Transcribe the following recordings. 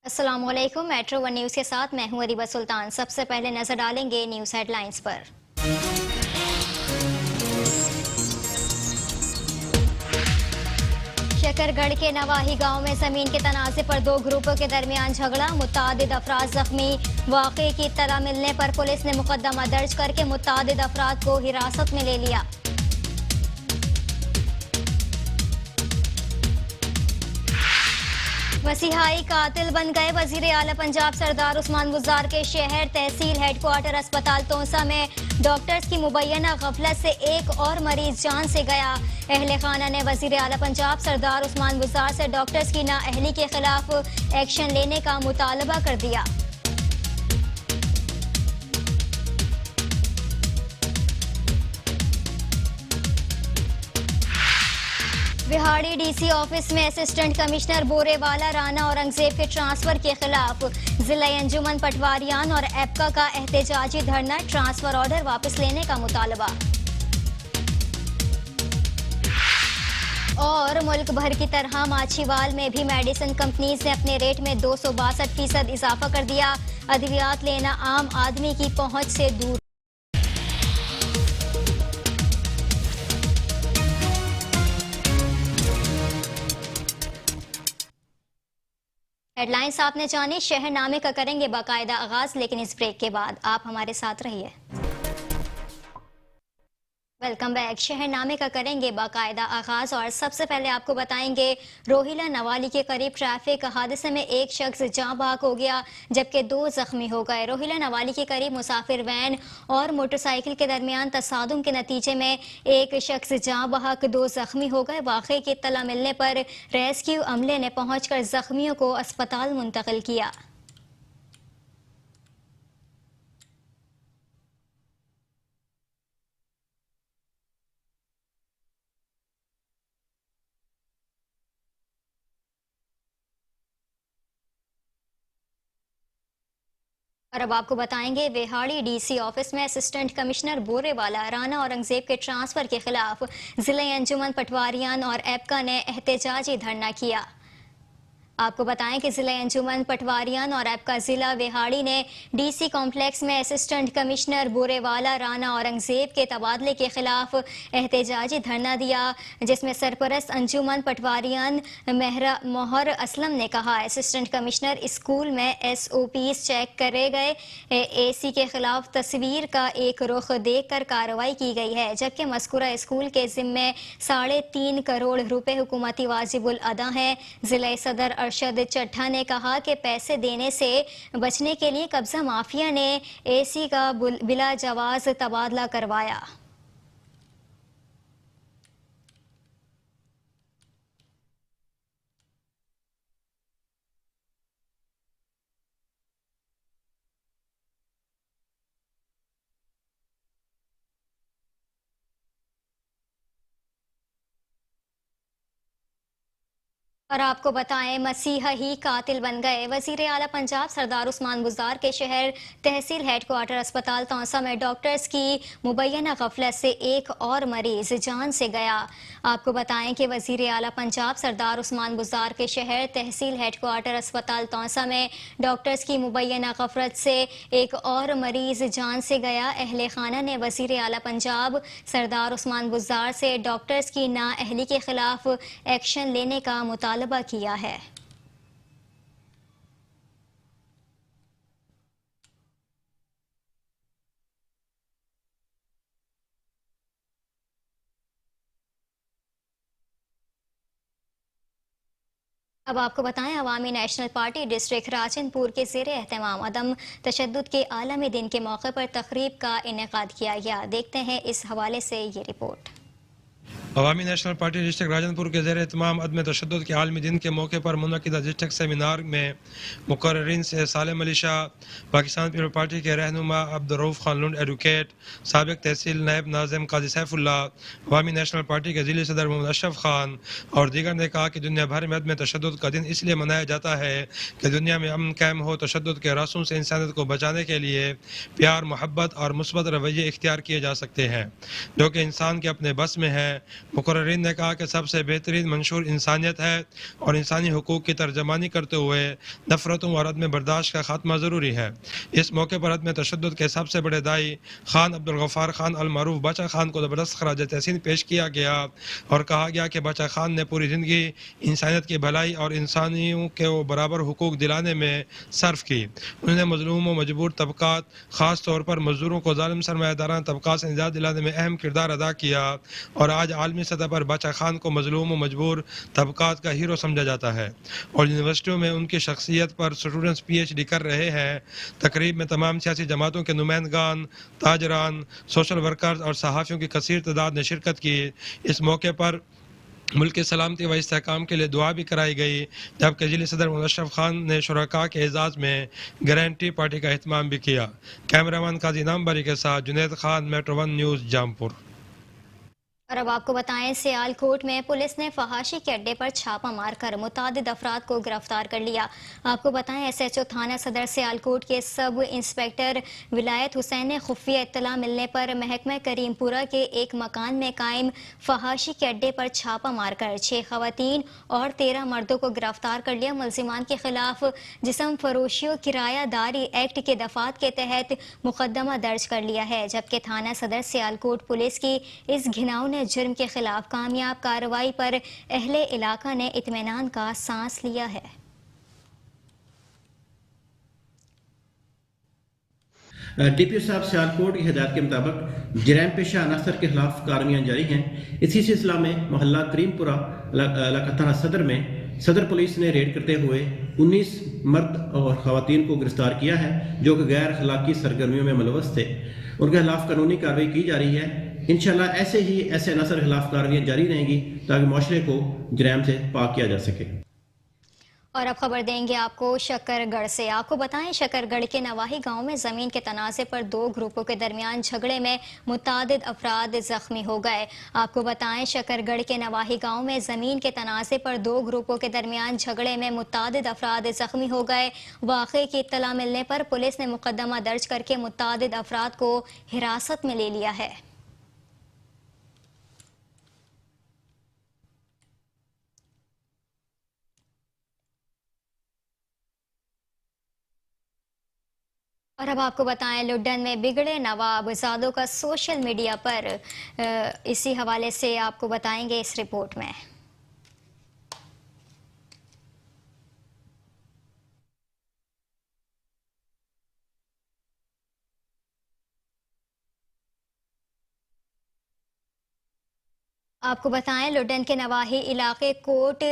अस्सलामुअलैकुम। Metro one news के साथ मैं हूं अरीबा सुल्तान। सबसे पहले नजर डालेंगे न्यूज़ हेडलाइंस पर। शकरगढ़ के नवाही गांव में जमीन के तनाज़े पर दो ग्रुपों के दरमियान झगड़ा, मुतादिद अफराद जख्मी। वाक़े की इत्तला मिलने पर पुलिस ने मुकदमा दर्ज करके मुतादिद अफराद को हिरासत में ले लिया। मसीहाई कातिल बन गए वजीर आला पंजाब सरदार उस्मान गुजार के शहर। तहसील हेडक्वार्टर अस्पताल तोंसा में डॉक्टर्स की मुबैना गफलत से एक और मरीज जान से गया। अहले खाना ने वजीर आला पंजाब सरदार उस्मान गुजार से डॉक्टर्स की नाअहली के खिलाफ एक्शन लेने का मुतालबा कर दिया। बिहाड़ी डीसी ऑफिस में असिस्टेंट कमिश्नर बोरेवाला राना औरंगजेब के ट्रांसफर के खिलाफ जिला अंजुमन पटवारियान और एपका का एहतजाजी धरना। ट्रांसफर ऑर्डर वापस लेने का मुतालबा। और मुल्क भर की तरह माछीवाल में भी मेडिसिन कंपनीज ने अपने रेट में 262% इजाफा कर दिया। अद्वियात लेना आम आदमी की पहुंच से दूर। हेडलाइंस आपने जानी। शहरनामे का करेंगे बाकायदा आगाज, लेकिन इस ब्रेक के बाद आप हमारे साथ रहिए। Welcome back. शहरनामे का करेंगे बाकायदा आगाज और सबसे पहले आपको बताएंगे रोहिला नवाली के करीब ट्रैफिक हादसे में एक शख्स जाँ बहक हो गया जबकि 2 जख्मी हो गए। रोहिला नवाली के करीब मुसाफिर वैन और मोटरसाइकिल के दरमियान तसादुम के नतीजे में एक शख्स जाँ बहक 2 जख्मी हो गए। वाक़े की इत्तला मिलने पर रेस्क्यू अमले ने पहुंचकर जख्मियों को अस्पताल मुंतकिल किया। और अब आपको बताएंगे बिहाड़ी डीसी ऑफिस में असिस्टेंट कमिश्नर बोरेवाला राना औरंगजेब के ट्रांसफर के खिलाफ जिला अंजुमन पटवारियान और एपका ने एहतजाजी धरना किया। आपको बताएं कि जिला अंजुमन पटवारियान और एपका जिला बिहाड़ी ने डीसी कॉम्प्लेक्स में असिस्टेंट कमिश्नर बोरेवाला राना औरंगजेब के तबादले के खिलाफ एहतजाजी धरना दिया, जिसमें सरपरस्त अंजुमन पटवारियान मोहर असलम ने कहा असिस्टेंट कमिश्नर स्कूल में SOPs चेक करे गए। AC के खिलाफ तस्वीर का एक रुख देख कर कार्रवाई की गई है, जबकि मस्कुरा स्कूल के जिम्मे 3.5 करोड़ रुपए हुकूमती वाजिबुल अदा हैं। जिला सदर अरशद चट्ठा ने कहा कि पैसे देने से बचने के लिए कब्जा माफिया ने AC का बिला जवाज तबादला करवाया। और आपको बताएं मसीहा ही कातिल बन गए वजीर आला पंजाब सरदार उस्मान गुजार के शहर तहसील हेडक्वार्टर अस्पताल तौसा में डॉक्टर्स की मुबैना गफलत से एक और मरीज जान से गया। आपको बताएं कि वजीर आला पंजाब सरदार उस्मान गुजार के शहर तहसील हेडक्वार्टर अस्पताल तौसा में डॉक्टर्स की मुबैना गफलत से एक और मरीज जान से गया। अहले खाना ने वजीर आला पंजाब सरदार उस्मान गुजार से डॉक्टर्स की नाअहली के खिलाफ एक्शन लेने का मुतालबा किया है। अब आपको बताएं अवामी नेशनल पार्टी डिस्ट्रिक्ट राजनपुर के ज़ेरे एहतमाम अदम तशद्दुद के आलमी दिन के मौके पर तकरीब का इनेकाद किया गया। देखते हैं इस हवाले से ये रिपोर्ट। अवामी नेशनल पार्टी डिस्ट्रिक्ट राजनपुर के ज़ेर एहतमाम अदम तशद्दुद के आलमी दिन के मौके पर मुनक़िदा डिस्ट्रिक्ट सेमिनार में मुकर्रिरीन से सालिम अली शाह, पाकिस्तान पीपल पार्टी के रहनुमा अब्दुर्रऊफ़ खान लुंड एडवोकेट, साबिक़ तहसील नायब नाज़िम काजी सैफुल्लाह, अवामी नेशनल पार्टी के ज़िली सदर मोहम्मद अशरफ खान और दीगर ने कहा कि दुनिया भर में अदम तशद्दुद का दिन इसलिए मनाया जाता है कि दुनिया में अमन कायम हो। तशद्दुद के रास्तों से इंसानियत को बचाने के लिए प्यार, मोहब्बत और मुस्बत रवैये इख्तियार किए जा सकते हैं जो कि इंसान के अपने बस में है। मुकर्रिरीन ने कहा कि सबसे बेहतरीन मंशूर इंसानियत है और इंसानी हुकूक की तर्जमानी करते हुए नफरतों और अदम बर्दाश्त का खात्मा ज़रूरी है। इस मौके पर अदम तशद्दुद के सबसे बड़े दाई खान अब्दुल गफ्फार खान अल मारूफ बचा खान को ज़बरदस्त खराज तहसीन पेश किया गया और कहा गया कि बचा खान ने पूरी ज़िंदगी इंसानियत की भलाई और इंसानियों के बराबर हुकूक दिलाने में सर्फ की। उन्होंने मजलूम व मजबूर तबकात ख़ास तौर पर मजदूरों को ज़ालिम सरमायादाराना तबकात से निजात दिलाने में अहम किरदार अदा किया और आज आलमी सतह पर बचा खान को मजलूम व मजबूर तबकात का हीरो समझा जाता है और यूनिवर्सिटियों में उनकी शख्सियत पर स्टूडेंट्स PhD कर रहे हैं। तकरीब में तमाम सियासी जमातों के नुमाइंदगान, ताजरान, सोशल वर्कर्स और सहाफ़ियों की कसीर तादाद ने शिरकत की। इस मौके पर मुल्क की सलामती व इस्तेहकाम के लिए दुआ भी कराई गई, जबकि जिले सदर मुशर्रफ खान ने शुरका के एजाज़ में गारंटी पार्टी का एहतमाम भी किया। कैमरामैन काजी नामबरी के साथ जुनैद खान, मेट्रो 1 न्यूज़, जामपुर। और अब आपको बताएं, सियालकोट में पुलिस ने फहाशी के अड्डे पर छापा मारकर मुतादिद अफराद को गिरफ्तार कर लिया। आपको बताएं, SHO थाना सदर सियालकोट के सब इंस्पेक्टर विलायत हुसैन ने खुफिया इत्तला मिलने पर महकमा करीमपुरा के एक मकान में कायम फहाशी के अड्डे पर छापा मारकर 6 खवातीन और 13 मर्दों को गिरफ्तार कर लिया। मुलजिमान के खिलाफ जिस्म फरोशी और किरायादारी एक्ट के दफात के तहत मुकदमा दर्ज कर लिया है, जबकि थाना सदर सियालकोट पुलिस की इस घिनौने जुर्म के खिलाफ कामयाब कार्रवाई पर अहले इलाका ने इत्मीनान का सांस लिया है। DPO साहब सियालकोट की हिदायत के मुताबिक जराइम पेशा अनासर के खिलाफ कार्रवाइयाँ जारी हैं। इसी सिलसिला में मोहल्ला करीमपुरा इलाका थाना सदर में सदर पुलिस ने रेड करते हुए 19 मर्द और खवातीन को गिरफ्तार किया है जो कि गैर अखलाकी सरगर्मियों में मुलव्वस थे। उनके खिलाफ कानूनी कार्रवाई की जा रही है। इंशाल्लाह ऐसे अनासर के खिलाफ कार्रवाई जारी रहेंगी ताकि माशरे को जराइम से पाक किया जा सके। और अब खबर देंगे आपको शकरगढ़ से। आपको बताएं, शकरगढ़ के नवाही गांव में जमीन के तनाज़े पर 2 ग्रुपों के दरमियान झगड़े में मुतादिद अफराद जख्मी हो गए। आपको बताएं, शकरगढ़ के नवाही गांव में जमीन के तनाज़े पर 2 ग्रुपों के दरमियान झगड़े में मुतादिद अफराद जख्मी हो गए। वाक़े की इत्तला मिलने पर पुलिस ने मुकदमा दर्ज करके मुतादिद अफराद को हिरासत में ले लिया है। और अब आपको बताएं, लुड्डन में बिगड़े नवाबजादों का सोशल मीडिया पर इसी हवाले से आपको बताएंगे इस रिपोर्ट में। आपको बताएं, लुड्डन के नवाही इलाके कोट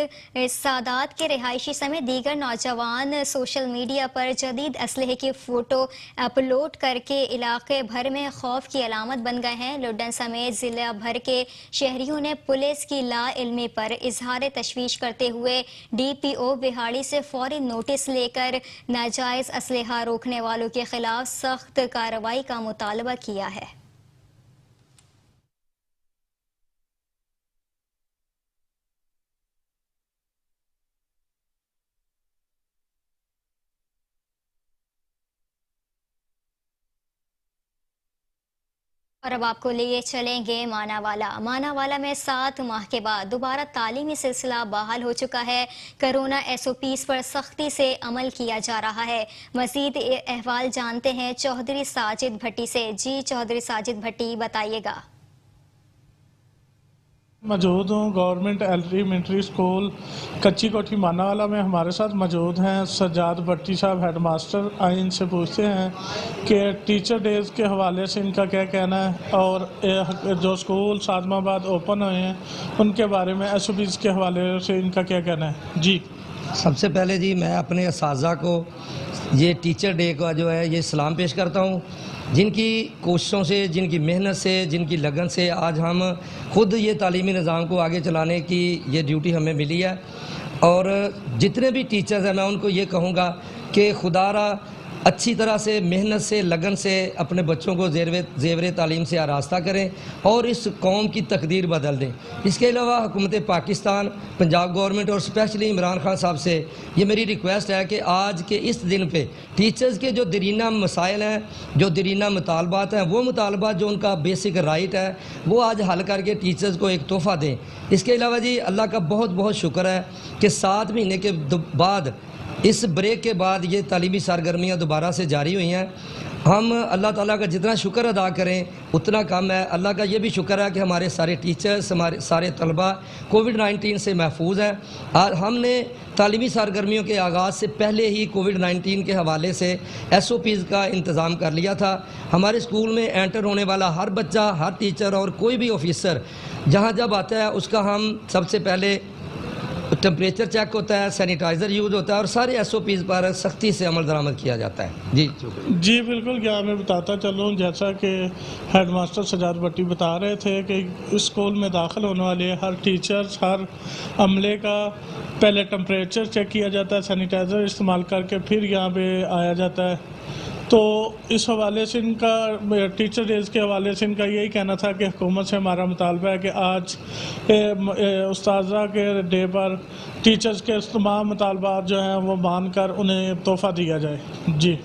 सादात के रिहायशी समेत दीगर नौजवान सोशल मीडिया पर जदीद असलहे की फ़ोटो अपलोड करके इलाके भर में खौफ की अलामत बन गए हैं। लुड्डन समेत ज़िला भर के शहरियों ने पुलिस की लाइल्मी पर इजहार तशवीश करते हुए DPO बिहाड़ी से फौरी नोटिस लेकर नाजायज़ असलहा रोकने वालों के खिलाफ सख्त कार्रवाई का मुतालबा किया है। और अब आपको लिए चलेंगे मानावाला में 7 माह के बाद दोबारा तालीमी सिलसिला बहाल हो चुका है। कोरोना SOPs पर सख्ती से अमल किया जा रहा है। मज़ीद अहवाल जानते हैं चौधरी साजिद भट्टी से। जी चौधरी साजिद भट्टी, बताइएगा। मौजूद हूँ गवर्नमेंट एलिमेंट्री स्कूल कच्ची कोठी मानावाला में। हमारे साथ मौजूद हैं सज्जाद भट्टी साहब, हेड मास्टर। आइए इनसे पूछते हैं कि टीचर डेज़ के हवाले से इनका क्या कहना है और जो स्कूल 7 माह बाद ओपन हुए हैं उनके बारे में SOPs के हवाले से इनका क्या कहना है। जी सबसे पहले जी मैं अपने असातिज़ा को ये टीचर डे का जो है ये सलाम पेश करता हूँ, जिनकी कोशिशों से, जिनकी मेहनत से, जिनकी लगन से आज हम खुद ये तालीमी निज़ाम को आगे चलाने की ये ड्यूटी हमें मिली है। और जितने भी टीचर्स हैं मैं उनको ये कहूँगा कि खुदारा अच्छी तरह से मेहनत से लगन से अपने बच्चों को ज़ेवर तालीम से आरास्ता करें और इस कौम की तकदीर बदल दें। इसके अलावा हुकूमत पाकिस्तान, पंजाब गवर्नमेंट और स्पेशली इमरान खान साहब से ये मेरी रिक्वेस्ट है कि आज के इस दिन पे टीचर्स के जो दरीना मसाइल हैं, जो दरीना मुतालबात हैं, वो मुतालबात जो उनका बेसिक राइट है वो आज हल करके टीचर्स को एक तोहफ़ा दें। इसके अलावा जी अल्लाह का बहुत बहुत शुक्र है कि 7 महीने के बाद, इस ब्रेक के बाद ये तालीमी सरगर्मियाँ दोबारा से जारी हुई हैं। हम अल्लाह ताला का जितना शुक्र अदा करें उतना कम है। अल्लाह का ये भी शुक्र है कि हमारे सारे टीचर्स, हमारे सारे तलबा कोविड-19 से महफूज हैं। और हमने तालीमी सरगर्मियों के आगाज़ से पहले ही कोविड-19 के हवाले से SOPs का इंतज़ाम कर लिया था। हमारे स्कूल में एंटर होने वाला हर बच्चा, हर टीचर और कोई भी ऑफिसर जहाँ जब आता है उसका हम सबसे पहले टेम्परेचर चेक होता है, सैनिटाइज़र यूज़ होता है और सारे SOPs पर सख्ती से अमल दरामद किया जाता है। जी बिल्कुल। क्या मैं बताता चलूँ, जैसा कि हेडमास्टर सजाद भट्टी बता रहे थे कि स्कूल में दाखिल होने वाले हर टीचर्स, हर अमले का पहले टेम्परेचर चेक किया जाता है, सैनिटाइज़र इस्तेमाल करके फिर यहाँ पे आया जाता है। तो इस हवाले से इनका, टीचर डेज़ के हवाले से इनका यही कहना था कि हुकूमत से हमारा मुतालबा है कि आज उस्ताज़ा के डे पर टीचर्स के तमाम मुतालबात जो हैं वो मान कर उन्हें तोहफ़ा दिया जाए। जी।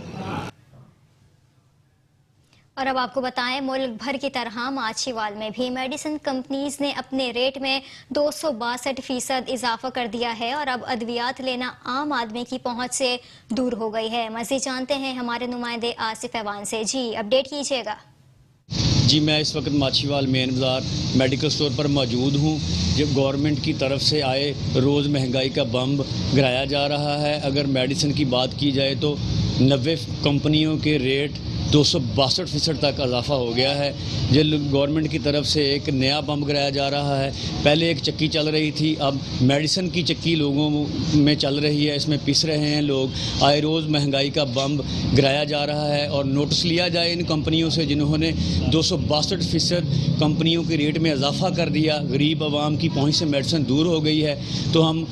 और अब आपको बताएं, मुल्क भर की तरह माछीवाल में भी मेडिसिन कंपनीज ने अपने रेट में 262% इजाफा कर दिया है और अब अद्वियात लेना आम आदमी की पहुंच से दूर हो गई है। मज़ीद जानते हैं हमारे नुमाइंदे आसिफ ऐवान से। जी अपडेट कीजिएगा। जी मैं इस वक्त माछीवाल मेन बाज़ार मेडिकल स्टोर पर मौजूद हूँ। जब गवर्नमेंट की तरफ से आए रोज़ महंगाई का बम गिराया जा रहा है। अगर मेडिसिन की बात की जाए तो 90 कंपनियों के रेट 262% तक इजाफा हो गया है। जो गवर्नमेंट की तरफ से एक नया बम गिराया जा रहा है। पहले एक चक्की चल रही थी, अब मेडिसिन की चक्की लोगों में चल रही है, इसमें पिस रहे हैं लोग। आए रोज़ महंगाई का बम गिराया जा रहा है और नोटिस लिया जाए इन कंपनियों से जिन्होंने 262% कंपनियों के रेट में इजाफा कर दिया। गरीब आवाम की पहुँच से मेडिसिन दूर हो गई है। तो हम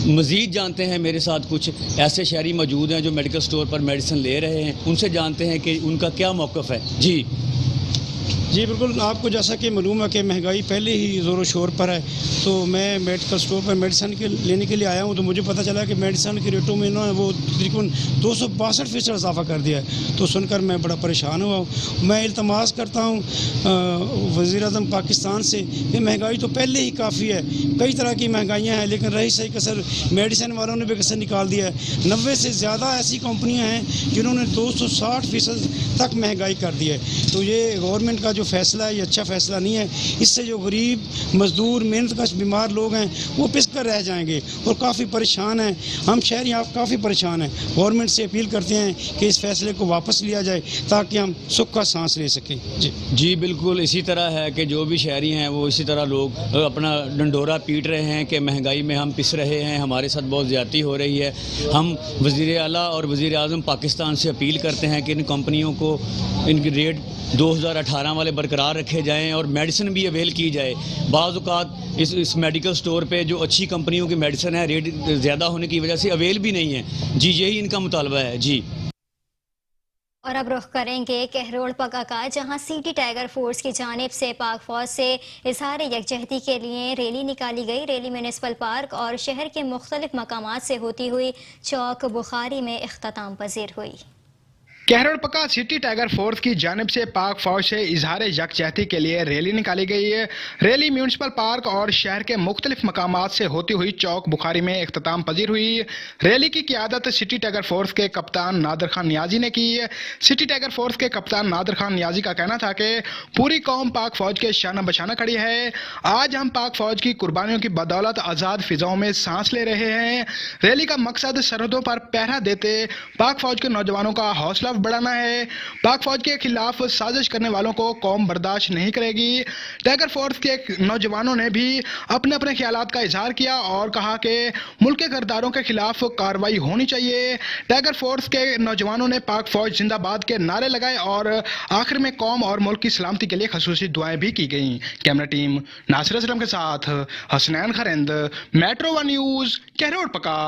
मज़ीद जानते हैं, मेरे साथ कुछ ऐसे शहरी मौजूद हैं जो मेडिकल स्टोर पर मेडिसिन ले रहे हैं, उनसे जानते हैं कि उनका क्या मौक़िफ़ है। जी बिल्कुल। आपको जैसा कि मालूम है कि महंगाई पहले ही ज़ोर शोर पर है, तो मैं मेडिकल स्टोर पर मेडिसिन लेने के लिए आया हूँ। तो मुझे पता चला कि मेडिसिन के रेटों में ना वो तकरीबन 262% इजाफा कर दिया है। तो सुनकर मैं बड़ा परेशान हुआ हूँ। मैं इल्तमास करता हूँ वज़ीर-ए-आज़म पाकिस्तान से कि महंगाई तो पहले ही काफ़ी है, कई तरह की महंगाइयाँ हैं, लेकिन रही सही कसर मेडिसिन वालों ने भी कसर निकाल दिया है। 90 से ज़्यादा ऐसी कंपनियाँ हैं जिन्होंने 260% तक महंगाई कर दी है। तो ये गवर्नमेंट का जो फैसला है ये अच्छा फैसला नहीं है। इससे जो गरीब मजदूर मेहनतकश बीमार लोग हैं वो पिस कर रह जाएंगे और काफ़ी परेशान हैं। हम शहरी आप काफ़ी परेशान हैं। गवर्नमेंट से अपील करते हैं कि इस फैसले को वापस लिया जाए ताकि हम सुख का सांस ले सकें। जी बिल्कुल इसी तरह है कि जो भी शहरी हैं वो इसी तरह लोग अपना डंडोरा पीट रहे हैं कि महंगाई में हम पिस रहे हैं, हमारे साथ बहुत ज़्यादती हो रही है। हम वज़ीर आला और वज़ीर-ए-आज़म पाकिस्तान से अपील करते हैं कि इन कंपनियों को इनके रेट 2018 वाले बरकरार रखे जाएं और मेडिसिन भी अवेल की जाए। बाज़ औक़ात इस मेडिकल स्टोर पे जो अच्छी कंपनियों की मेडिसिन है रेट ज़्यादा होने की वजह से अवेल भी नहीं है। जी यही इनका मुतालबा है। जी और अब रुख करेंगे कहरोड़ पका का, जहां सिटी टाइगर फोर्स की जानिब से पाक फौज से इजहार यकजहती के लिए रैली निकाली गई। रैली म्यूनिसिपल पार्क और शहर के मुख्तलिफ मकामात से होती हुई चौक बुखारी में इख्तिताम पजीर हुई। कहरोड़ पका सिटी टाइगर फोर्स की जानिब से पाक फौज से इजहार यकजहती के लिए रैली निकाली गई है। रैली म्यूनिसिपल पार्क और शहर के मुख्तलिफ मकामात से होती हुई चौक बुखारी में इख्तिताम पजीर हुई। रैली की क़ियादत सिटी टाइगर फोर्स के कप्तान नादिर खान नियाजी ने की। सिटी टाइगर फोर्स के कप्तान नादिर खान नियाजी का कहना था कि पूरी कौम पाक फौज के शाना बशाना खड़ी है। आज हम पाक फौज की कुर्बानियों की बदौलत आज़ाद फिजाओं में सांस ले रहे हैं। रैली का मकसद सरहदों पर पहरा देते पाक फौज के नौजवानों का हौसला बढ़ाना है। पाक फौज के खिलाफ साजिश करने वालों को कौम बर्दाश्त नहीं करेगी। टाइगर फोर्स के नौजवानों ने भी अपने अपने ख्यालात का इजहार किया और कहा कि मुल्क के गद्दारों के खिलाफ कार्रवाई होनी चाहिए। टाइगर फोर्स के नौजवानों ने पाक फौज जिंदाबाद के नारे लगाए और आखिर में कौम और मुल्क की सलामती के लिए खसूसी दुआएं भी की गईं। कैमरा टीम नासिर असलम के साथ हसनैन खरिंद, मेट्रो 1 न्यूज, कहरोड़ पका।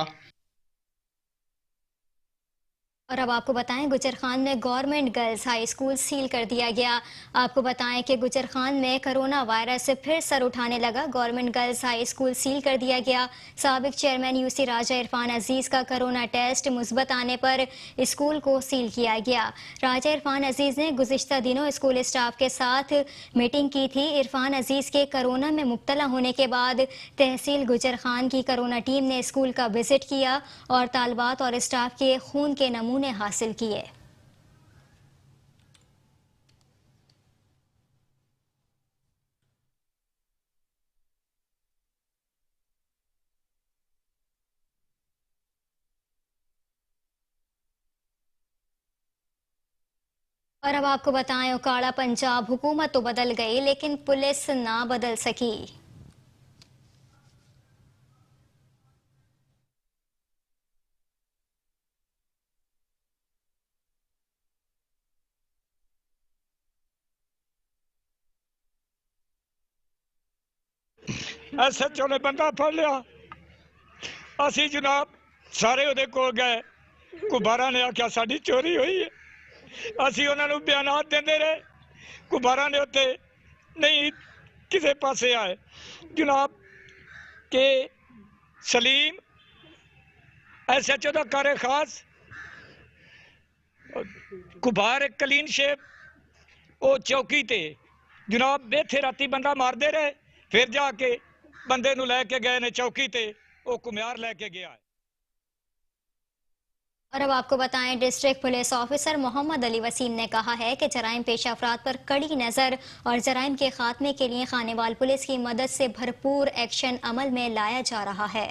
और अब आपको बताएं गुजर खान में government girls high school seal कर दिया गया। आपको बताएं कि गुजर खान में कोरोना वायरस से फिर सर उठाने लगा। Government girls high school seal कर दिया गया। साबिक चेयरमैन यूसी राजा इरफान अजीज का कोरोना टेस्ट मुस्बत आने पर स्कूल को सील किया गया। राजा इरफान अजीज ने गुज़िश्ता दिनों स्कूल स्टाफ के साथ मीटिंग की थी। इरफान अजीज के कोरोना में मुब्तला होने के बाद तहसील गुजर खान की कोरोना टीम ने स्कूल का विजिट किया और तालबात और स्टाफ के खून के नमूने हासिल किए। और अब आपको बताएं उकाड़ा पंजाब हुकूमत तो बदल गई लेकिन पुलिस ना बदल सकी। SHO ने बंदा फड़ लिया। असी जनाब सारे उहदे कोल गए। गुब्बारा ने आख्या साडी चोरी हुई है। असी उन्होंने बयानात देंदे रहे। गुब्बारा ने उत्ते नहीं किसी पासे आए जनाब के सलीम SHO का कार्य खास गुब्बार क्लीन शेप वो चौकी ते जनाब इत्थे राती बंदा मारदे रहे। फिर जाके बंदे नूं लैके गए ने चौकी ते वो कुम्यार लैके गया है। और अब आपको बताएं district police officer Mohammad Ali Wasim ने कहा है कि जराइम पेशा अफराद पर कड़ी नज़र और जराइम के खात्मे के लिए खानेवाल पुलिस की मदद से भरपूर एक्शन अमल में लाया जा रहा है।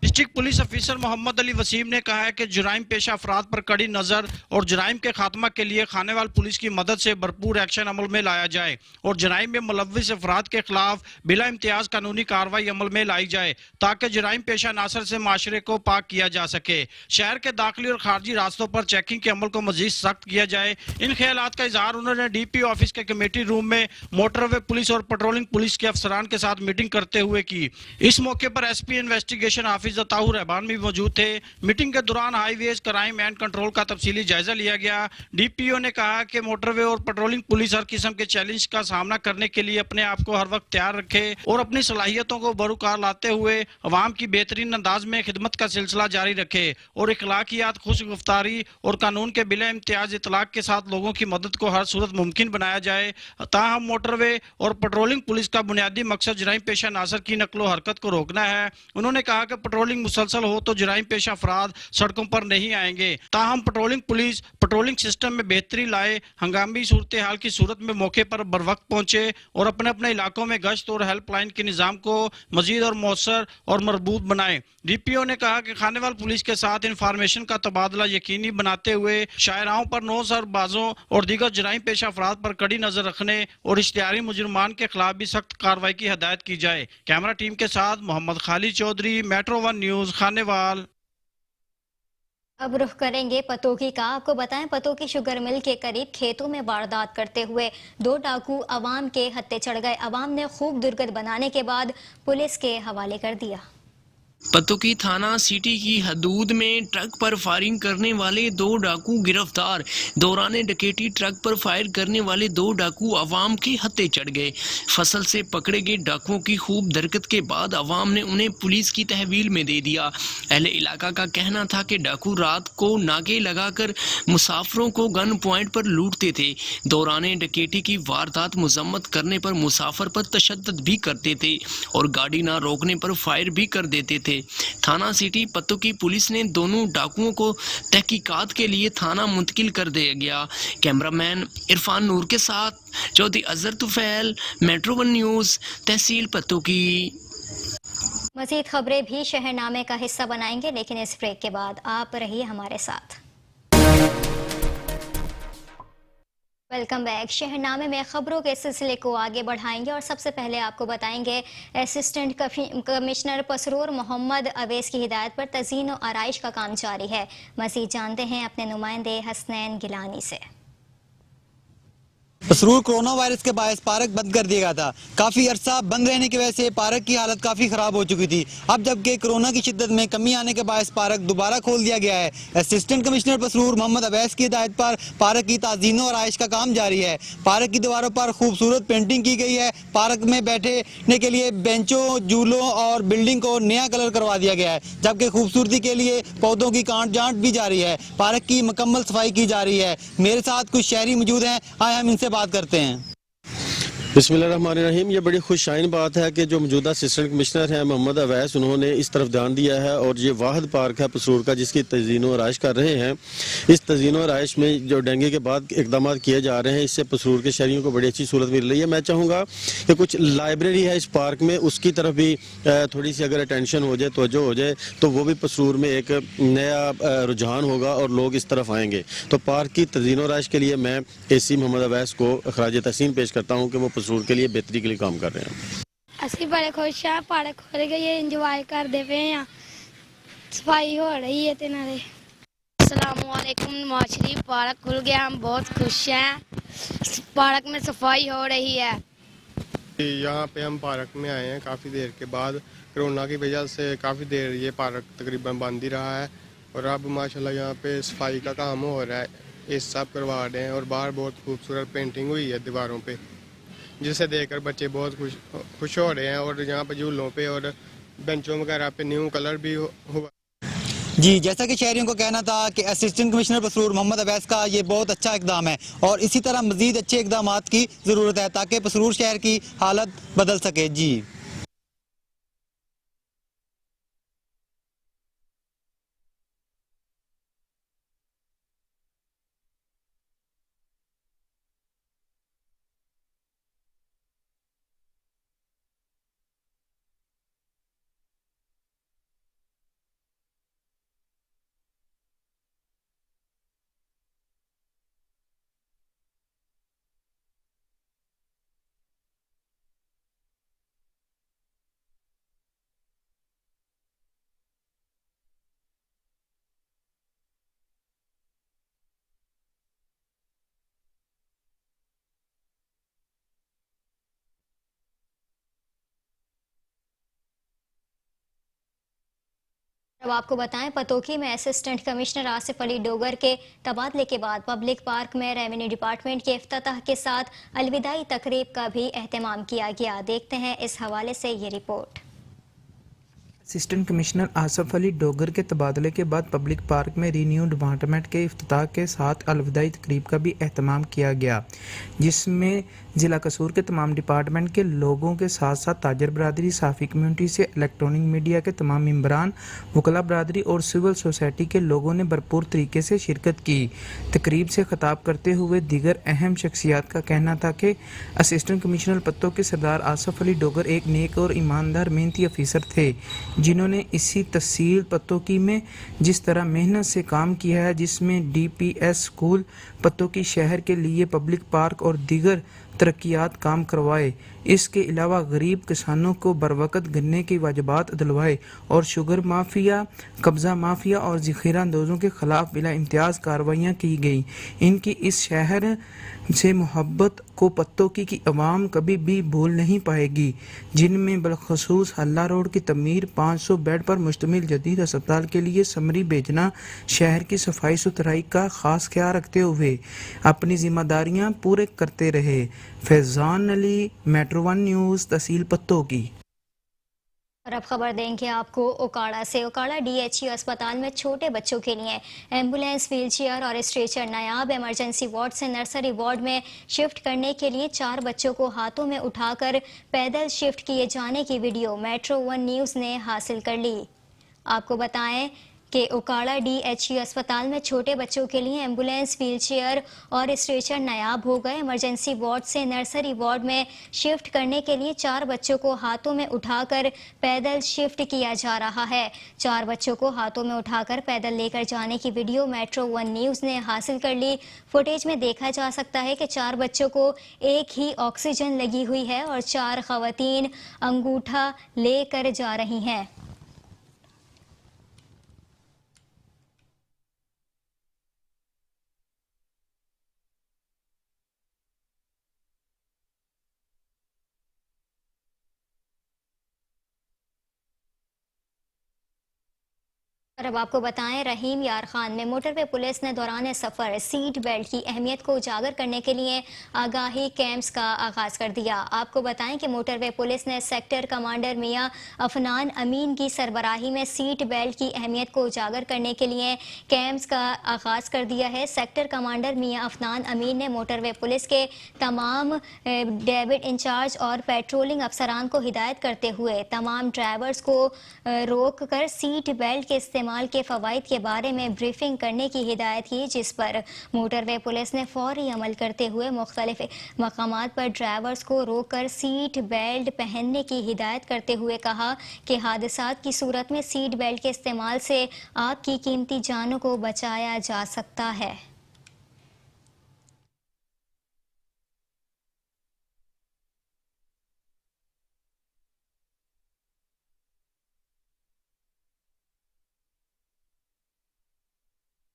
District police officer Mohammad Ali Wasim ने कहा है कि जराइम पेशा अफराद पर कड़ी नज़र और जराइम के खात्मा के लिए खानेवाल पुलिस की मदद से भरपूर एक्शन अमल में लाया जाए और जराइम में मुलव्विस अफराद के खिलाफ बिला इम्तियाज कानूनी कार्रवाई अमल में लाई जाए ताकि जराइम पेशा नासर से माशरे को पाक किया जा सके। शहर के दाखिली और खारजी रास्तों पर चेकिंग के अमल को मजीद सख्त किया जाए। इन ख्यालात का इजहार उन्होंने DP ऑफिस के कमेटी रूम में मोटरवे पुलिस और पेट्रोलिंग पुलिस के अफसरान के साथ मीटिंग करते हुए की। इस मौके पर SP इन्वेस्टिगेशन हाफिज अताउर रहमान भी मौजूद थे। मीटिंग के दौरान हाईवेज क्राइम एंड कंट्रोल का तफसीली जायजा लिया गया। DPO ने कहा कि मोटरवे और पेट्रोलिंग पुलिस हर किस्म के चैलेंज का सामना करने के लिए अपने आप को हर वक्त तैयार रखे और अपनी सलाहियतों को बरूकार लाते हुए अवाम की बेहतरीन अंदाज में खिदमत का सिलसिला जारी रखे और इखलाकियात, खुशगुफ्तारी और कानून के बिला इम्तियाज इतलाक के साथ लोगों की मदद को हर सूरत मुमकिन बनाया जाए। ताहम मोटरवे और पेट्रोलिंग पुलिस का बुनियादी मकसद जराइम पेशा नासर की नकलो हरकत को रोकना है। उन्होंने कहा कि पेट्रोलिंग मुसलसल हो तो जराइम पेशा अफराद सड़कों पर नहीं आएंगे। ताहम पेट्रोलिंग पुलिस पेट्रोलिंग सिस्टम में बेहतरी लाए, हंगामी सूरत हाल की सूरत में मौके पर बर वक्त पहुंचे और अपने अपने इलाकों में गश्त और हेल्पलाइन के निज़ाम को मजीद और मौसर और मरबूत बनाए। DPO ने कहा कि खानेवाल पुलिस के साथ इंफॉर्मेशन का तबादला यकीनी बनाते हुए शायराओं पर नौसरबाजों और दीगर जराइम पेशा अफराद पर कड़ी नजर रखने और इश्तिहारी मुजरिमान के खिलाफ भी सख्त कार्रवाई की हदायत की जाए। कैमरा टीम के साथ मोहम्मद खालिद चौधरी, Metro 1 न्यूज, खानेवाल। अब रुख करेंगे पतोकी का। आपको बताएं पतोकी शुगर मिल के करीब खेतों में वारदात करते हुए 2 डाकू अवाम के हत्थे चढ़ गए। अवाम ने खूब दुर्गत बनाने के बाद पुलिस के हवाले कर दिया। पतोकी थाना सिटी की हदूद में ट्रक पर फायरिंग करने वाले 2 डाकू गिरफ्तार। दौरान डकैती ट्रक पर फायर करने वाले 2 डाकू अवाम के हत्थे चढ़ गए। फसल से पकड़े गए डाकुओं की खूब दरकत के बाद अवाम ने उन्हें पुलिस की तहवील में दे दिया। अहले इलाका का कहना था कि डाकू रात को नाके लगाकर मुसाफिरों को गन पॉइंट पर लूटते थे। दौरान डकैती की वारदात मजम्मत करने पर मुसाफिर पर तशद्दुद भी करते थे और गाड़ी ना रोकने पर फायर भी कर देते थे। थाना सिटी पतोकी पुलिस ने दोनों डाकुओं को तहकीकात के लिए थाना मुंतकिल कर दिया गया। कैमरामैन इरफान नूर के साथ चौधरी अजहर तुफैल, Metro 1 न्यूज, तहसील पतोकी। मजीद खबरें भी शहरनामे का हिस्सा बनाएंगे लेकिन इस ब्रेक के बाद आप रहिए हमारे साथ। Welcome back. शहरनामे में खबरों के सिलसिले को आगे बढ़ाएंगे और सबसे पहले आपको बताएंगे असिस्टेंट कमिश्नर पसरूर मोहम्मद अवैस की हिदायत पर तज़ीन और आराइश का काम जारी है। मज़ीद जानते हैं अपने नुमाइंदे हसनैन गिलानी से। पसरूर कोरोना वायरस के बायस पार्क बंद कर दिया गया था। काफी अरसा बंद रहने की वजह से पार्क की हालत काफी खराब हो चुकी थी। अब जबकि कोरोना की शिद्दत में कमी आने के बायस पार्क दोबारा खोल दिया गया है। असिस्टेंट कमिश्नर पसरूर मोहम्मद अवैस की हिदायत पर पार्क की ताज़ीन और आयश का काम जारी है। पार्क की दीवारों पर खूबसूरत पेंटिंग की गई है। पार्क में बैठने के लिए बेंचों, झूलों और बिल्डिंग को नया कलर करवा दिया गया है, जबकि खूबसूरती के लिए पौधों की काट जांच भी जारी है। पार्क की मुकम्मल सफाई की जा रही है। मेरे साथ कुछ शहरी मौजूद हैं, आए हम इनसे बात करते हैं। बिस्मिल्लाहिर्रहमानिर्रहीम। ये बड़ी खुशाइन बात है कि जो मौजूदा असिस्टेंट कमिश्नर हैं मोहम्मद अवैस, उन्होंने इस तरफ ध्यान दिया है और ये वाहिद पार्क है पसरूर का जिसकी तज़ीन और आयश कर रहे हैं। इस तज़ीन और आयश में जो डेंगू के बाद इकदाम किए जा रहे हैं, इससे पसरूर के शहरियों को बड़ी अच्छी सूरत मिल रही है। मैं चाहूँगा कि कुछ लाइब्रेरी है इस पार्क में, उसकी तरफ भी थोड़ी सी अगर अटेंशन हो जाए, तवज्जो हो जाए, तो वो भी पसरूर में एक नया रुझान होगा और लोग इस तरफ आएंगे। तो पार्क की तज़ीन और आयश के लिए मैं AC मोहम्मद अवैस को खराज तहसीन पेश करता हूँ कि वो पसरूर के लिए बेहतरी के लिए काम कर रहे हैं। ਅਸੀਂ बड़े खुश हैं, पार्क खोल गए, इंजॉय करते पे हैं, सफाई हो रही है ते नाले। अस्सलामुअलैकुम, माशरी पार्क खुल गया, हम बहुत खुश हैं। पार्क में सफाई हो रही है। यहाँ पे हम पार्क में आए हैं काफ़ी देर के बाद। कोरोना की वजह से काफ़ी देर ये पार्क तकरीबन बंद ही रहा है और अब माशाल्लाह यहाँ पे सफाई का काम हो रहा है, ये सब करवा रहे हैं और बाहर बहुत खूबसूरत पेंटिंग हुई है दीवारों पे, जिसे देखकर बच्चे बहुत खुश हो रहे हैं। और यहाँ पे झूलों पे और बेंचों वगैरह पे न्यू कलर भी हुआ। जी, जैसा कि शहरियों को कहना था कि असिस्टेंट कमिश्नर पसरूर मोहम्मद अवैस का ये बहुत अच्छा इकदाम है और इसी तरह मजीद अच्छे इकदाम की ज़रूरत है ताकि पसरूर शहर की हालत बदल सके। जी। अब आपको बताएं, पतोकी में असिस्टेंट कमिश्नर आसिफ अली डोगर के तबादले के बाद पब्लिक पार्क में रेवेन्यू डिपार्टमेंट के इफ्तिताह के साथ अलविदाई तकरीब का भी एहतमाम किया गया। देखते हैं इस हवाले से ये report. Assistant commissioner Asif Ali Dogar के तबादले के बाद पब्लिक पार्क में रीन्यू डिपार्टमेंट के इफ्तिताह के साथ अलविदाई तकरीब का भी एहतमाम किया गया, जिसमें ज़िला कसूर के तमाम डिपार्टमेंट के लोगों के साथ साथ ताजर बरादरी, साफ़ी कम्यूनिटी से इलेक्ट्रॉनिक मीडिया के तमाम मेंबरान, वकला बरादरी और सिविल सोसाइटी के लोगों ने भरपूर तरीके से शिरकत की। तकरीब से खिताब करते हुए दीगर अहम शख्सियात का कहना था कि असिस्टेंट कमिश्नर पत्तों के सरदार आसिफ अली डोगर एक नेक और ईमानदार मेहनती अफीसर थे, जिन्होंने इसी तहसील पत्तोकी में जिस तरह मेहनत से काम किया है, जिसमें DPS स्कूल पत्तोकी शहर के लिए पब्लिक पार्क और दीगर तरक्यात काम करवाए। इसके अलावा गरीब किसानों को बरवकत गन्ने की वाजबात दिलवाए और शुगर माफिया, कब्ज़ा माफिया और ज़ख़ीरा अंदोज़ों के खिलाफ बिला इम्तियाज़ कार्रवाइयाँ की गई। इनकी इस शहर से मोहब्बत को पत्तोकी की अवाम कभी भी भूल नहीं पाएगी, जिनमें बिलखसूस हल्ला रोड की तमीर, 500 बेड पर मुश्तमिल जदीद अस्पताल के लिए समरी भेजना, शहर की सफाई सुथराई का ख़ास ख्याल रखते हुए अपनी जिम्मेदारियां पूरे करते रहे। फैज़ान अली, मेट्रो 1 न्यूज़, तहसील पत्तोकी। और अब खबर देंगे आपको ओकाड़ा से। ओकाड़ा DHU अस्पताल में छोटे बच्चों के लिए एम्बुलेंस, व्हीलचेयर और स्ट्रेचर नायाब इमरजेंसी वार्ड से नर्सरी वार्ड में शिफ्ट करने के लिए 4 बच्चों को हाथों में उठाकर पैदल शिफ्ट किए जाने की वीडियो मेट्रो 1 न्यूज़ ने हासिल कर ली। आपको बताएं कि ओकाड़ा DHU अस्पताल में छोटे बच्चों के लिए एम्बुलेंस, व्हीलचेयर और स्ट्रेचर नायाब हो गए। इमरजेंसी वार्ड से नर्सरी वार्ड में शिफ्ट करने के लिए 4 बच्चों को हाथों में उठाकर पैदल शिफ्ट किया जा रहा है। 4 बच्चों को हाथों में उठाकर पैदल लेकर जाने की वीडियो मेट्रो 1 न्यूज़ ने हासिल कर ली। फुटेज में देखा जा सकता है कि 4 बच्चों को एक ही ऑक्सीजन लगी हुई है और 4 खवातीन अंगूठा लेकर जा रही हैं। और अब आपको बताएं, रहीम यार खान में मोटरवे पुलिस ने दौरान सफर सीट बेल्ट की अहमियत को उजागर करने के लिए आगाही कैंप्स का आगाज कर दिया। आपको बताएं कि मोटरवे पुलिस ने सेक्टर कमांडर मियां अफनान अमीन की सरबराही में सीट बेल्ट की अहमियत को उजागर करने के लिए कैंप्स का आगाज कर दिया है। सेक्टर कमांडर मियां अफनान अमीन ने मोटरवे पुलिस के तमाम डेविड इंचार्ज और पेट्रोलिंग अफसरान को हिदायत करते हुए तमाम ड्राइवर्स को रोक कर सीट बेल्ट के इस्तेमाल के फवाइद के बारे में ब्रीफिंग करने की हिदायत की, जिस पर मोटरवे पुलिस ने फौरी अमल करते हुए मुख्तलिफ मकामात पर ड्राइवर्स को रोककर सीट बेल्ट पहनने की हिदायत करते हुए कहा कि हादसात की सूरत में सीट बेल्ट के इस्तेमाल से आपकी कीमती जानों को बचाया जा सकता है।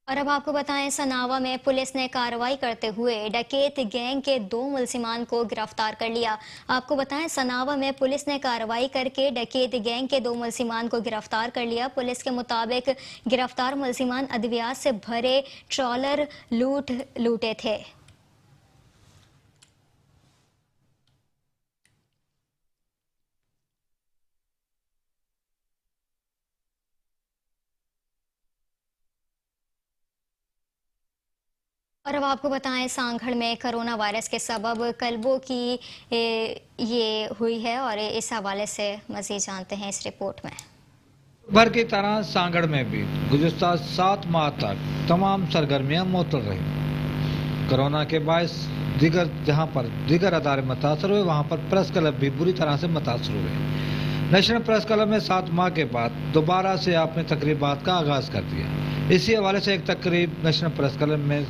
और अब आपको बताएं, सनावा में पुलिस ने कार्रवाई करते हुए डकैत गैंग के 2 मुलजिमान को गिरफ्तार कर लिया। आपको बताएं, सनावा में पुलिस ने कार्रवाई करके डकैत गैंग के 2 मुलजिमान को गिरफ्तार कर लिया। पुलिस के मुताबिक गिरफ्तार मुलजिमान अद्वियात से भरे ट्रॉलर लूटे थे। और अब आपको बताएं, सांगड़ में कोरोना वायरस के सबब कल्बों की ये हुई है और इस हवाले से मज़ीद जानते हैं इस रिपोर्ट में। भर की तरह सांगड़ में भी गुज़िश्ता 7 माह तक तमाम सरगर्मियां मुअत्तल रही। कोरोना के बायस जहां पर दीगर अदारे मुतासर हुए, वहां पर प्रेस क्लब भी बुरी तरह से मुतासर हुए। नेशनल प्रेस क्लब में 7 माह के बाद दोबारा से आपने तकरीबात का आगाज कर दिया। इसी हवाले से एक तकरीब नेशनल प्रेस क्लब में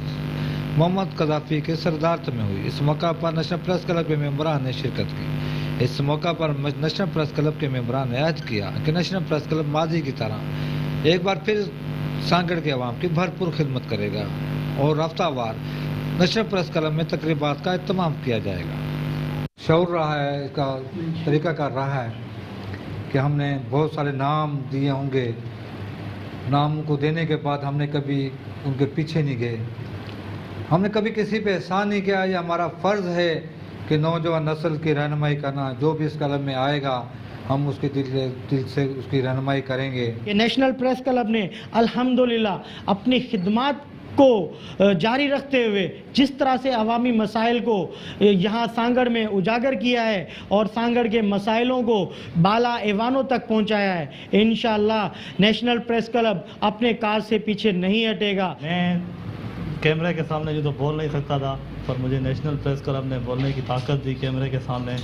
मोहम्मद कज़ाफ़ी के सरदारत में हुई। इस मौका पर नेशनल प्रेस क्लब के मेंबरान ने शिरकत की। इस मौका पर नेशनल प्रेस क्लब के मेंबरान ने अहद किया कि नेशनल प्रेस क्लब माजी की तरह एक बार फिर सांगड़ के अवाम की भरपूर खिदमत करेगा और हफ्तावार नेशनल प्रेस क्लब में तकरीबात का इत्तमाम किया जाएगा। शऊर रहा है, इसका तरीक़ाकार रहा है कि हमने बहुत सारे नाम दिए होंगे, नाम को देने के बाद हमने कभी उनके पीछे नहीं गए, हमने कभी किसी पे एहसान नहीं किया। ये हमारा फ़र्ज़ है कि नौजवान नस्ल की रहनुमाई करना, जो भी इस क्लब में आएगा हम उसके दिल से उसकी रहनुमाई करेंगे। ये नेशनल प्रेस क्लब ने अल्हम्दुलिल्लाह अपनी खिदमत को जारी रखते हुए जिस तरह से अवामी मसाइल को यहाँ सांगड़ में उजागर किया है और सांगड़ के मसाइलों को बाला ऐवानों तक पहुँचाया है, इंशाअल्लाह नेशनल प्रेस क्लब अपने कार से पीछे नहीं हटेगा। मैं कैमरे के सामने जो तो बोल नहीं सकता था, पर मुझे नेशनल प्रेस क्लब ने बोलने की ताकत दी कैमरे के सामने।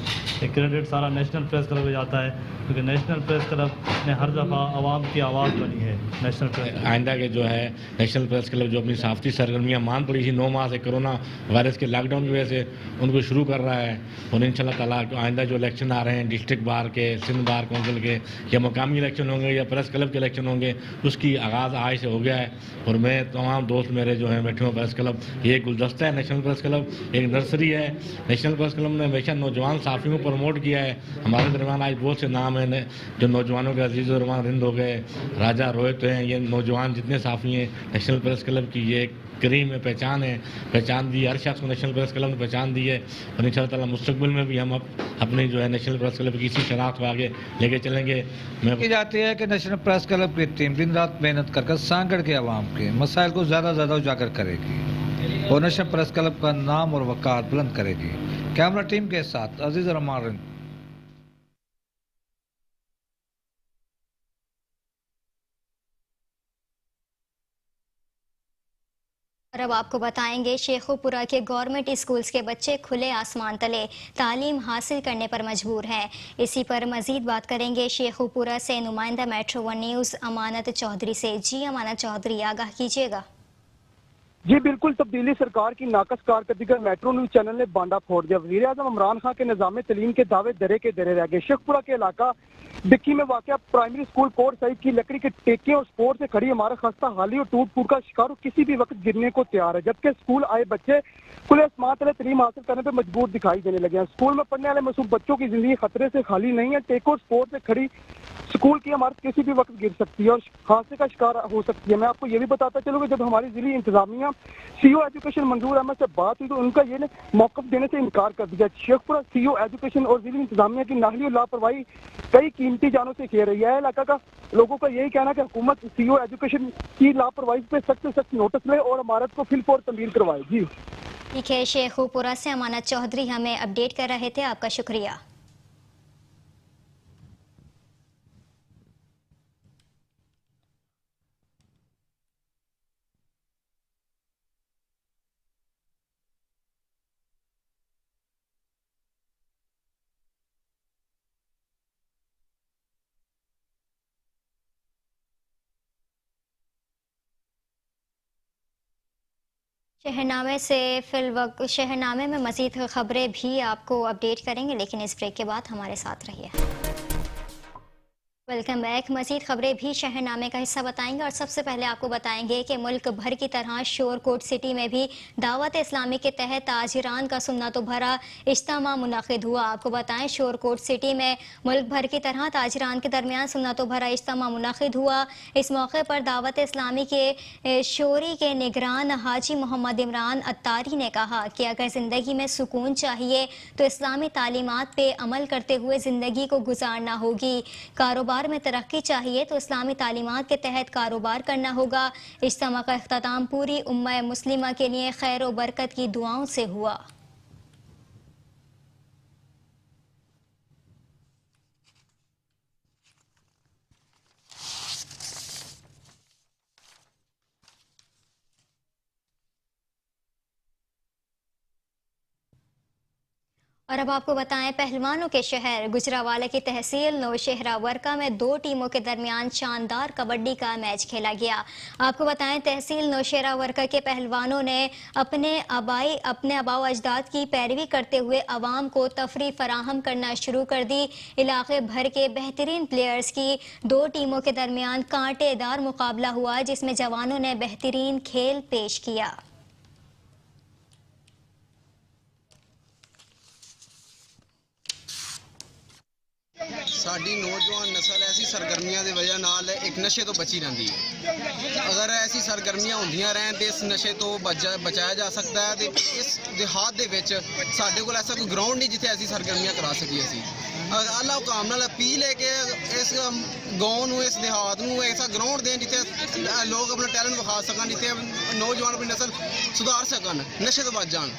एक क्रेडिट सारा नेशनल प्रेस क्लब को जाता है, क्योंकि नेशनल प्रेस क्लब ने हर दफ़ा आवाम की आवाज़ बनी है। नेशनल प्रेस आइंदा के जो है नेशनल प्रेस क्लब जो अपनी सहाफ़ती सरगर्मियाँ मान पड़ी थी 9 माह से कोरोना वायरस के लॉकडाउन की वजह से, उनको शुरू कर रहा है। और इंशाल्लाह ताला आइंदा जो इलेक्शन आ रहे हैं डिस्ट्रिक्ट बार के, सिंध बार कौंसिल के, या मकामी इलेक्शन होंगे या प्रेस क्लब के इलेक्शन होंगे, उसकी आगाज़ आज से हो गया है। और मैं तमाम दोस्त मेरे जो हैं बैठे हुए प्रेस क्लब, ये एक गुलदस्ता है नेशनल प्रेस क्लब, एक नर्सरी है। नेशनल प्रेस क्लब ने हमेशा नौजवान साफ़ियों को प्रमोट किया है। हमारे दरमियान आज बहुत से नाम हैं जो नौजवानों के अजीज़ रहमान रिंद हो गए, राजा रोहित हैं, ये नौजवान जितने साफ़ी हैं नेशनल प्रेस क्लब की ये करीम में पहचान है, पहचान दी हर शख्स को नेशनल प्रेस क्लब ने पहचान दी है। और इंशाअल्लाह ताला मुस्तकबिल में भी हम अपनी जो है नेशनल प्रेस क्लब की इसी शनाख्त को आगे लेके चलेंगे। मैं की जाती है कि नेशनल प्रेस क्लब की टीम दिन रात मेहनत कर सांगड़ के अवाम के मसाइल को ज़्यादा से ज़्यादा उजागर करेगी और नेशनल प्रेस क्लब का नाम और वक़ार बुलंद करेगी। कैमरा टीम के साथ अजीज़ रहमान रिंद। और अब आपको बताएंगे, शेखुपुरा के गवर्नमेंट स्कूल्स के बच्चे खुले आसमान तले तालीम हासिल करने पर मजबूर हैं। इसी पर मजीद बात करेंगे शेखुपुरा से नुमाइंदा मेट्रो 1 न्यूज़ अमानत चौधरी से। जी अमानत चौधरी, आगाह कीजिएगा। जी बिल्कुल, तब्दीली सरकार की नाकस कारकर्दगी का मेट्रो न्यूज चैनल ने बांडा फोड़ दिया। वज़ीर आज़म इमरान खान के निज़ाम तलीम के दावे दरे के दरे रह गए। शेखपुरा के इलाका डिक्की में वाक़या प्राइमरी स्कूल कोर्ट साइड की लकड़ी के टेके और स्पोर्ट से खड़ी इमारत खस्ता हाली और टूट फूट का शिकार किसी भी वक्त गिरने को तैयार है, जबकि स्कूल आए बच्चे खुले आसमान तले तलीम हासिल करने पर मजबूर दिखाई देने लगे हैं। स्कूल में पढ़ने वाले मासूम बच्चों की जिंदगी खतरे से खाली नहीं है। टेके और स्पोर्ट से खड़ी स्कूल की इमारत किसी भी वक्त गिर सकती है और हादसे का शिकार हो सकती है। मैं आपको ये भी बताता चलूँ कि जब हमारी जिली इंतजामिया सीईओ एजुकेशन मंजूर अहमद से बात हुई तो उनका ये मौकफ देने से इनकार कर दिया। शेखपुरा सीईओ एजुकेशन और जिली इंतजामिया की नाहली और लापरवाही कई कीमती जानों से खेल रही है। इलाका का लोगों का यही कहना है कि हुकूमत सीईओ एजुकेशन की लापरवाही पे सख्त से सख्त नोटिस ले और इमारत को फिलफौर तमीर करवाए। जी ठीक है, शेखपुरा से अमानत चौधरी हमें अपडेट कर रहे थे, आपका शुक्रिया। शहरनामे में मज़ीद खबरें भी आपको अपडेट करेंगे, लेकिन इस ब्रेक के बाद हमारे साथ रहिए। Welcome back. मज़ीद खबरें भी शहरनामे का हिस्सा बताएंगे और सबसे पहले आपको बताएंगे कि मुल्क भर की तरह शोरकोट सिटी में भी दावत इस्लामी के तहत ताजिरान का सुन्नत भरा इज्तिमा मुनक़िद हुआ। आपको बताएं शोरकोट सिटी में मुल्क भर की तरह ताजिरान के दरमियान सुन्नत भरा इज्तिमा मुनक़िद हुआ। इस मौके पर दावत इस्लामी के शोरी के निगरान हाजी मोहम्मद इमरान अत्तारी ने कहा कि अगर ज़िंदगी में सुकून चाहिए तो इस्लामी तालीमात पे अमल करते हुए ज़िंदगी को गुजारना होगी। कारोबार में तरक्की चाहिए तो इस्लामी तालीमात के तहत कारोबार करना होगा। इज्तिमा का इख्तिताम पूरी उम्मा मुस्लिमा के लिए खैर और बरकत की दुआओं से हुआ। और अब आपको बताएं पहलवानों के शहर गुजरावाला की तहसील नौशहरा वर्का में दो टीमों के दरमियान शानदार कबड्डी का मैच खेला गया। आपको बताएं तहसील नौशहरा वर्का के पहलवानों ने अपने आबाओ अजदाद की पैरवी करते हुए आवाम को तफरी फराहम करना शुरू कर दी। इलाके भर के बेहतरीन प्लेयर्स की दो टीमों के दरमियान कांटेदार मुकाबला हुआ, जिसमें जवानों ने बेहतरीन खेल पेश किया। साडी नौजवान नस्ल ऐसी सरगर्मियां की वजह नाल एक नशे तो बची रहती है। अगर ऐसी सरगर्मियां होंदियां रहन तो इस नशे तो बचाया जा सकता है। तो इस देहात दे विच साडे कोल ऐसा कोई ग्राउंड नहीं जिथे ऐसी सरगर्मियां करा सकी। असी अल्लाह हुकाम नाल अपील है कि इस गाँव नूं इस देहात नूं ऐसा ग्राउंड दें जिथे लोग अपना टैलेंट विखा सकन, जिथे नौजवान अपनी नस्ल सुधार सकन, नशे तो बच जान।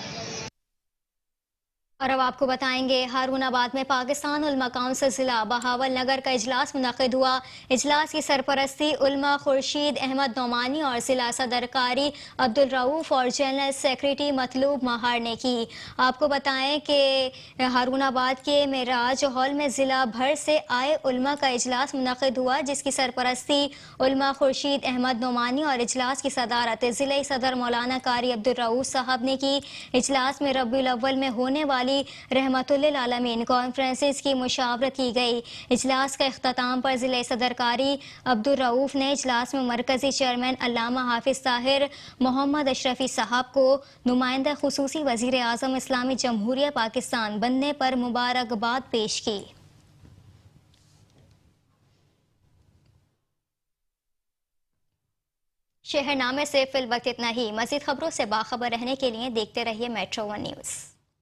और अब आपको बताएंगे हारूनाबाद में पाकिस्तान उलमा काउंसिल जिला बहावल नगर का इजलास मुनक़िद हुआ। इजलास की सरपरस्ती उलमा खुर्शीद अहमद नौमानी और जिला सदरकारी अब्दुल रऊफ और जनरल सेक्रेटरी मतलूब महार ने की। आपको बताएं कि हारूनाबाद के मेराज हॉल में जिला भर से आए उलमा का इजलास मुनक़िद हुआ, जिसकी सरपरस्ती उलमा खुर्शीद अहमद नौमानी और इजलास की सदारत जिले सदर मौलाना कारी अब्दुल रऊफ साहब ने की। इजलास में रबीउल अव्वल में होने वाली रहमतुल्लिल आलमीन कॉन्फ्रेंसेस की मुशावरत की गई। इजलास का इख्तिताम पर जिले सदरकारी अब्दुल रऊफ ने इजलास में मरकजी चेयरमैन अल्लामा हाफिज ताहिर मोहम्मद अशरफी साहब को नुमाइंदा खुसूसी वजीर आज़म इस्लामी जमहूरिया पाकिस्तान बनने पर मुबारकबाद पेश की। शहरनामे से फिल वक्त इतना ही। मज़ीद खबरों से बाखबर रहने के लिए देखते रहिए मेट्रो 1 न्यूज़।